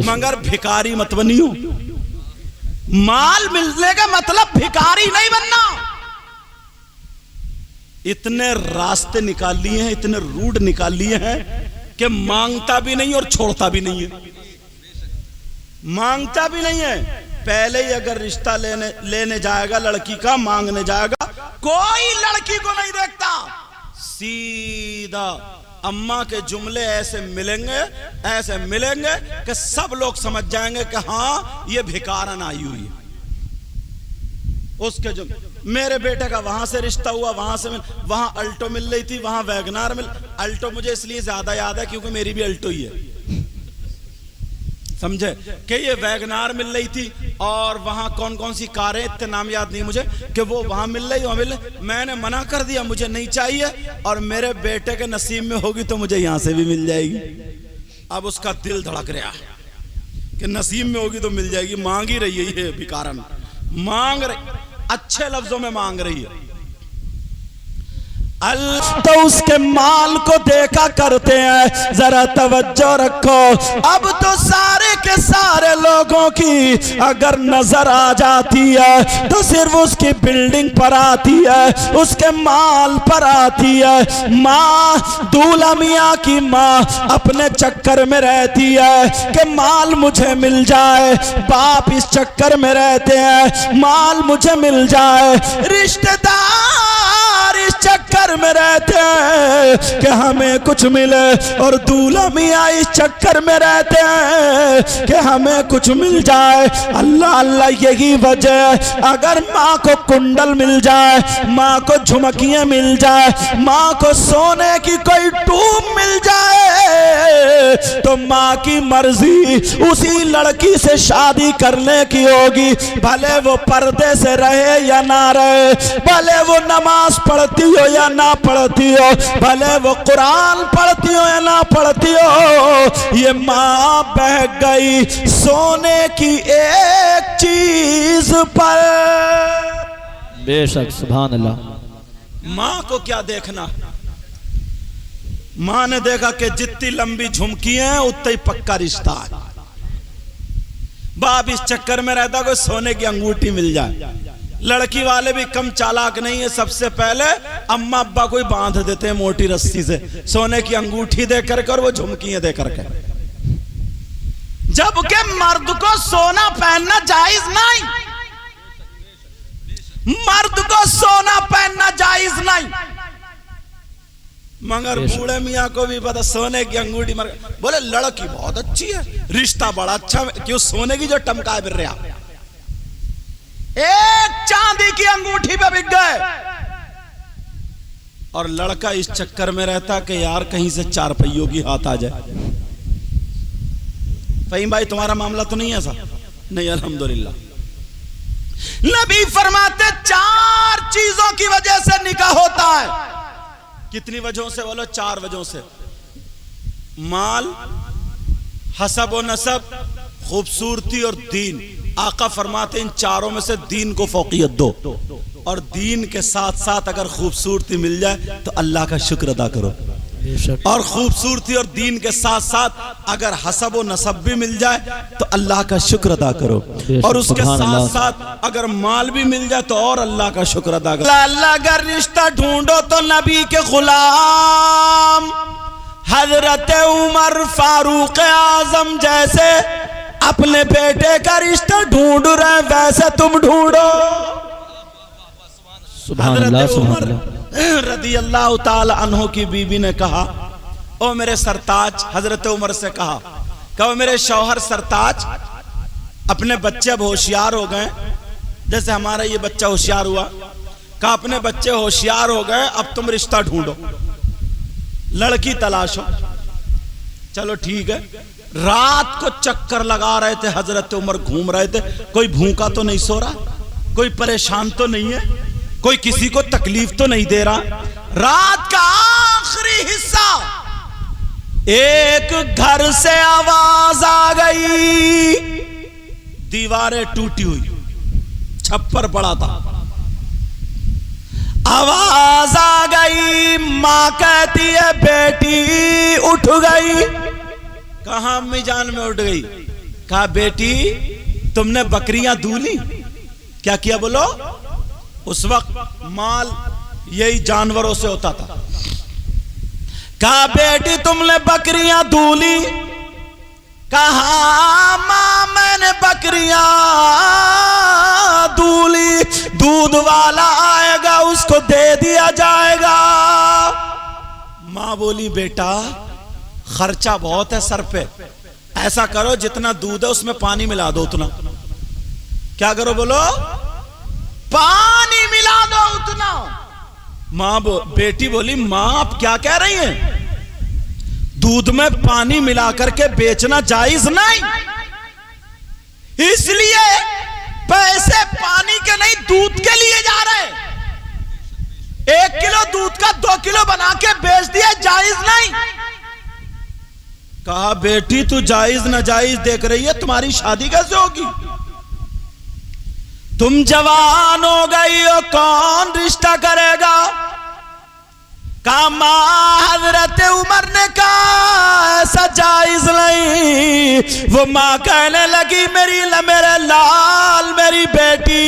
मगर भिखारी मत बनियो। माल मिलने का मतलब भिखारी नहीं बनना। इतने रास्ते निकाल लिए हैं, इतने रूट निकाल लिए हैं कि मांगता भी नहीं और छोड़ता भी नहीं है। मांगता भी नहीं है। पहले ही अगर रिश्ता लेने जाएगा, लड़की का मांगने जाएगा, कोई लड़की को नहीं देखता, सीधा अम्मा के जुमले ऐसे मिलेंगे कि सब लोग समझ जाएंगे कि हाँ ये भिखारन आई हुई है। उसके जुमले, मेरे बेटे का वहां से रिश्ता हुआ, वहां अल्टो मिल रही थी, वहां वैगनार अल्टो मुझे इसलिए ज्यादा याद है क्योंकि मेरी भी अल्टो ही है, समझे कि ये वैगनार मिल रही थी और वहां कौन कौन सी कारें, इतने नाम याद नहीं मुझे, कि वो वहां मिल रही। मैंने मना कर दिया, मुझे नहीं चाहिए, और मेरे बेटे के नसीब में होगी तो मुझे यहां से भी मिल जाएगी। अब उसका दिल धड़क रहा कि नसीब में होगी तो मिल जाएगी। मांग ही रही है ये भिखारन, मांग रही, अच्छे लफ्जों में मांग रही है। तो उसके माल को देखा करते हैं, जरा तवज्जो रखो। अब तो सारे के सारे लोगों की अगर नजर आ जाती है तो सिर्फ उसकी बिल्डिंग पर आती है, उसके माल पर आती है। माँ, दूल्हा मियाँ की माँ अपने चक्कर में रहती है कि माल मुझे मिल जाए, बाप इस चक्कर में रहते हैं माल मुझे मिल जाए, रिश्तेदार इस चक्कर में रहते हैं कि हमें कुछ मिले, और दूल्हा मियाँ इस चक्कर में रहते हैं कि हमें कुछ मिल जाए। अल्लाह अल्लाह यही वजह, अगर माँ को कुंडल मिल जाए, माँ को झुमकियाँ मिल जाए, माँ को सोने की कोई टूब मिल जाए तो माँ की मर्जी उसी लड़की से शादी करने की होगी, भले वो पर्दे से रहे या ना रहे, भले वो नमाज पढ़ती हो या ना पढ़ती हो, भले वो कुरान पढ़ती हो या ना पढ़ती हो। ये माँ बह गई सोने की एक चीज पर। बेशक, सुभान अल्लाह। माँ को क्या देखना, माँ ने देखा कि जितनी लंबी झुमकी है उतना ही पक्का रिश्ता है। बाप इस चक्कर में रहता कोई सोने की अंगूठी मिल जाए। लड़की वाले भी कम चालाक नहीं है, सबसे पहले अम्मा अब्बा को बांध देते हैं मोटी रस्सी से, सोने की अंगूठी दे करके और वो झुमकियां दे करके। जबकि मर्द को सोना पहनना जायज नहीं, मर्द को सोना पहनना जायज नहीं, मगर बूढ़े मियाँ को भी पता सोने की अंगूठी मर, बोले लड़की बहुत अच्छी है, रिश्ता बड़ा अच्छा, क्यों सोने की जो टमकाए फिर रहा, एक चांदी की अंगूठी पे बिक गए। और लड़का इस चक्कर में रहता कि यार कहीं से चार पहियों की हाथ आ जाए। फहीम भाई तुम्हारा मामला तो नहीं है ऐसा? नहीं, अल्हम्दुलिल्लाह। नबी फरमाते चार चीजों की वजह से निकाह होता है। कितनी वजहों से बोलो? चार वजहों से। माल, हसब व नसब, खूबसूरती और दीन। आका फरमाते इन चारों में से दीन को फौकियत दो, और दीन के साथ साथ अगर खूबसूरती मिल जाए तो अल्लाह का शुक्र अदा करो, और खूबसूरती और दीन के साथ साथ अगर हसब व नसब भी मिल जाए तो अल्लाह का शुक्र अदा करो, और उसके साथ साथ अगर माल भी मिल जाए तो और अल्लाह का शुक्र अदा करो। अल्लाह अगर रिश्ता ढूंढो तो नबी के गुलाम हजरत उमर फारूक आजम जैसे अपने बेटे का रिश्ता ढूंढ रहे, वैसे तुम ढूंढो। सुभान अल्लाह, सुभान अल्लाह। रदी अल्लाह ताला अन्हो की बीबी ने कहा, ओ मेरे सरताज, हजरत उमर से कहा, कहो मेरे शौहर सरताज, अपने बच्चे अब होशियार हो गए, जैसे हमारा ये बच्चा होशियार हुआ, कहा अपने बच्चे होशियार हो गए, अब तुम रिश्ता ढूंढो, लड़की तलाशो। चलो ठीक है। रात को चक्कर लगा रहे थे हजरत उमर, घूम रहे थे, कोई भूखा तो नहीं सो रहा, कोई परेशान तो नहीं है, कोई किसी को तकलीफ तो नहीं दे रहा। रात का आखिरी हिस्सा, एक घर से आवाज आ गई, दीवारें टूटी हुई, छप्पर पड़ा था, आवाज आ गई, मां कहती है बेटी उठ गई। कहा अम्मी जान में उठ गई। कहा बेटी तुमने बकरियां दूली? क्या किया बोलो? उस वक्त माल यही जानवरों से होता था। कहा बेटी तुमने बकरियां दूली? कहा मां मैंने बकरियां दूली, दूध वाला आएगा उसको दे दिया जाएगा। मां बोली बेटा खर्चा बहुत है सर पे, ऐसा करो जितना दूध है उसमें पानी मिला दो उतना। क्या करो बोलो? पानी मिला दो उतना। मां बेटी बोली मां आप क्या कह रही हैं? दूध में पानी मिलाकर के बेचना जायज नहीं, इसलिए पैसे पानी के नहीं दूध के लिए जा रहे हैं। 1 किलो दूध का 2 किलो बना के बेच दिया, जायज नहीं। कहा बेटी तू जायज ना जायज देख रही है, तुम्हारी शादी कैसे होगी? तुम जवान हो गई हो, कौन रिश्ता करेगा? कहा मां हजरत उमर ने कहा ऐसा जायज नहीं। वो मां कहने लगी मेरे लाल मेरी बेटी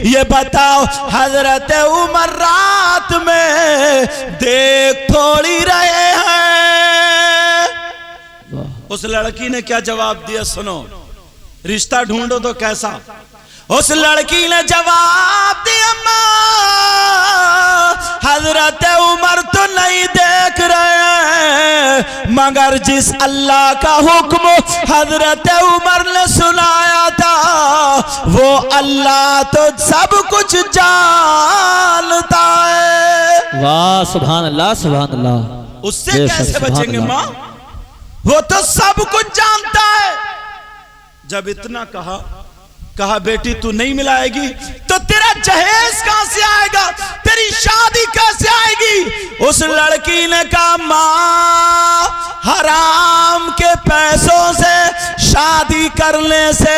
ये बताओ हजरत उमर रात में देख थोड़ी रहे हैं? उस लड़की ने क्या जवाब दिया सुनो, रिश्ता ढूंढो तो कैसा? उस लड़की ने जवाब दिया मां हजरत उमर तो नहीं देख रहे, मगर जिस अल्लाह का हुक्म हजरत उमर ने सुनाया था वो अल्लाह तो सब कुछ जानता है। वाह सुभान अल्लाह सुभान अल्लाह। उससे कैसे बचेंगे मां? वो तो सब कुछ जानता है। जब इतना कहा बेटी तू नहीं मिलाएगी तो तेरा जहेज कहां से आएगा, तेरी शादी कैसे आएगी? उस लड़की ने कहा मां हराम के पैसों से शादी करने से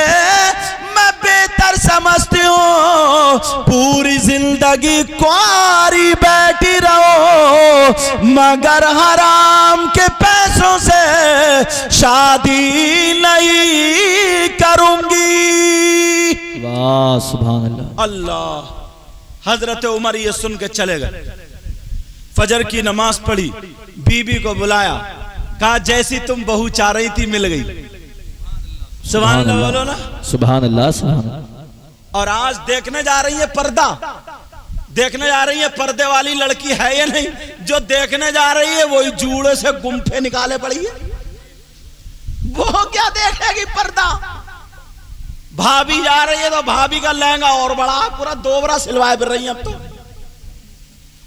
मैं बेहतर समझती हूं पूरी जिंदगी कुंवारी बैठी रहो, मगर हराम के पैसों से शादी नहीं करूंगी। वाह सुभान अल्लाह। अल्लाह। हजरत उमर ये सुन के चले गए, फजर की नमाज पढ़ी, बीबी को बुलाया, कहा जैसी तुम बहू चाह रही थी मिल गई। सुभान अल्लाह बोलो ना। सुभान अल्लाह सुभान अल्लाह। और आज देखने जा रही है पर्दा, देखने जा रही है पर्दे वाली लड़की है या नहीं? जो देखने जा रही है वही जूड़े से गुम्फे निकाले पड़ी है, वो क्या देखेगी पर्दा? भाभी जा रही है तो भाभी का लहंगा और बड़ा पूरा दोबरा सिलवाए फिर रही है। अब तो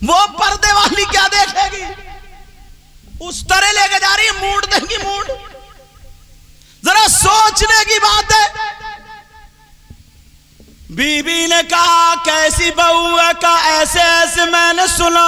वो पर्दे वाली क्या देखेगी? उस तरह लेके जा रही है, मूड देंगी मूड। जरा सोचने की बात है। बीबी ने कहा कैसी बहू है? का ऐसे ऐसे मैंने सुना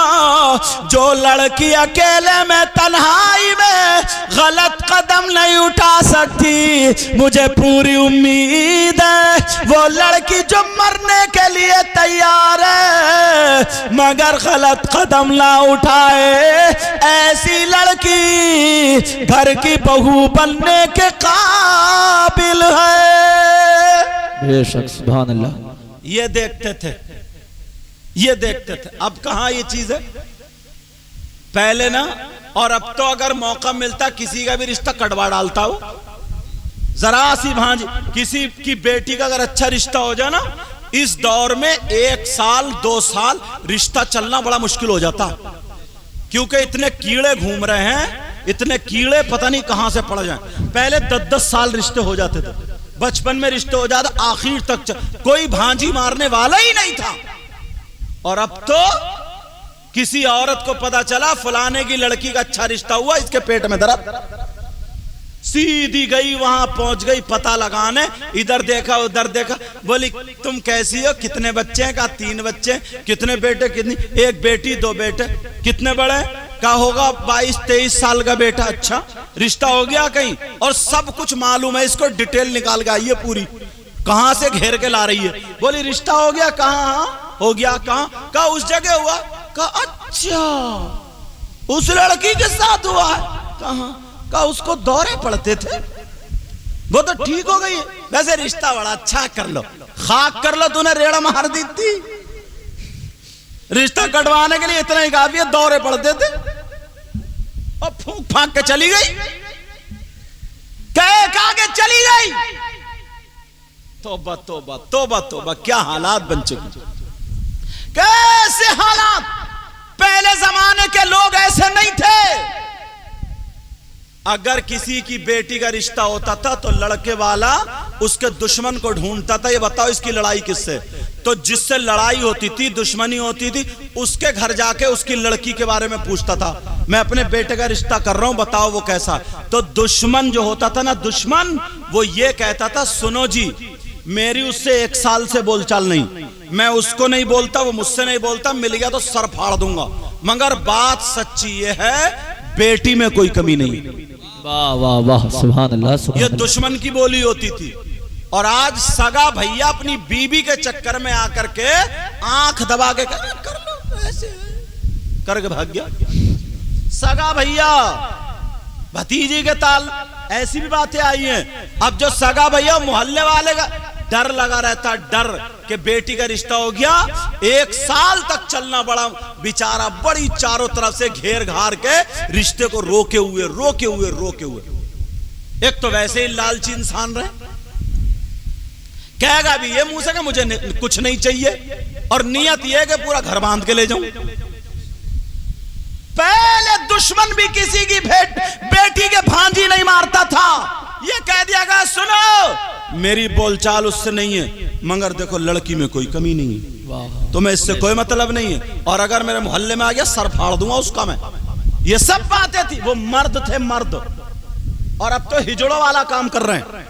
जो लड़की अकेले में तन्हाई में गलत कदम नहीं उठा सकती, मुझे पूरी उम्मीद है वो लड़की जो मरने के लिए तैयार है मगर गलत कदम ना उठाए, ऐसी लड़की घर की बहू बनने के काबिल है। बेशक सुभान अल्लाह। ये देखते थे, ये देखते थे। अब कहां ये चीज है? पहले ना, और अब तो अगर मौका मिलता किसी का भी रिश्ता कटवा डालता हो। जरा सी भांज किसी की बेटी का अगर अच्छा रिश्ता हो जाए ना, इस दौर में 1 साल 2 साल रिश्ता चलना बड़ा मुश्किल हो जाता, क्योंकि इतने कीड़े घूम रहे हैं, इतने कीड़े पता नहीं कहां से पड़ जाए। पहले 10-10 साल रिश्ते हो जाते थे, बचपन में रिश्ते हो जाते, आखिर तक कोई भांजी मारने वाला ही नहीं था। और अब तो किसी औरत को पता चला फलाने की लड़की का अच्छा रिश्ता हुआ, इसके पेट में दर्द, सीधी गई वहां पहुंच गई पता लगाने, इधर देखा उधर देखा, बोली तुम कैसी हो, कितने बच्चे हैं? कहा 3 बच्चे। कितने बेटे? कितनी? 1 बेटी 2 बेटे। कितने बड़े? का होगा 22-23 साल का बेटा। अच्छा, रिश्ता हो गया कहीं? और सब कुछ मालूम है इसको, डिटेल निकाल के आई है पूरी, कहां से घेर के ला रही है। बोली रिश्ता हो गया? कहां हो गया? कहां? कहा उस जगह हुआ। कहा अच्छा उस लड़की के साथ हुआ है? कहां? कहा उसको दौरे पड़ते थे, वो तो ठीक हो गई है, वैसे रिश्ता बड़ा अच्छा कर लो, खाक कर लो, तूने रेड़ा मार दी थी, रिश्ता कटवाने के लिए इतना ही काफी है, दौरे पड़ते थे और फूंक फांक के चली गई, कह के चली गई। तौबा तौबा तौबा तौबा, क्या हालात बन चुके, कैसे हालात। पहले जमाने के लोग ऐसे नहीं थे। अगर किसी की बेटी का रिश्ता होता था तो लड़के वाला उसके दुश्मन को ढूंढता था, ये बताओ इसकी लड़ाई किससे, तो जिससे लड़ाई होती थी, दुश्मनी होती थी, उसके घर जाके उसकी लड़की के बारे में पूछता था, मैं अपने बेटे का रिश्ता कर रहा हूं, बताओ वो कैसा। तो दुश्मन जो होता था ना, दुश्मन, वो ये कहता था, सुनो जी मेरी उससे 1 साल से बोलचाल नहीं, मैं उसको नहीं बोलता, वो मुझसे नहीं बोलता, मिल गया तो सर फाड़ दूंगा, मगर बात सच्ची ये है बेटी में कोई कमी नहीं। वाह वाह वाह, सुभान अल्लाह, सुभान ये अल्लाह। दुश्मन की बोली होती थी। और आज सगा भैया अपनी बीबी के चक्कर में आकर के आंख दबा के कर लो ऐसे करके भाग गया। सगा भैया भतीजी के ताल, ऐसी भी बातें आई हैं। अब जो सगा भैया मोहल्ले वाले का डर लगा रहता, डर कि बेटी का रिश्ता हो गया, 1 साल तक चलना बड़ा बेचारा, बड़ी चारों तरफ से घेर घार के रिश्ते को रोके हुए। एक तो वैसे ही लालची इंसान रहे, कहेगा भी ये मुंह से कि मुझे कुछ नहीं चाहिए, और नियत ये कि पूरा घर बांध के ले जाऊं। पहले दुश्मन भी किसी की बेटी के भांजी नहीं मारता था, ये कह दिया गया सुनो मेरी बोलचाल उससे नहीं है, मगर देखो लड़की में कोई कमी नहीं है, तुम्हें इससे कोई मतलब नहीं है, और अगर मेरे मोहल्ले में आ गया सर फाड़ दूंगा उसका मैं। ये सब बातें थी, वो मर्द थे मर्द, और अब तो हिजड़ों वाला काम कर रहे हैं।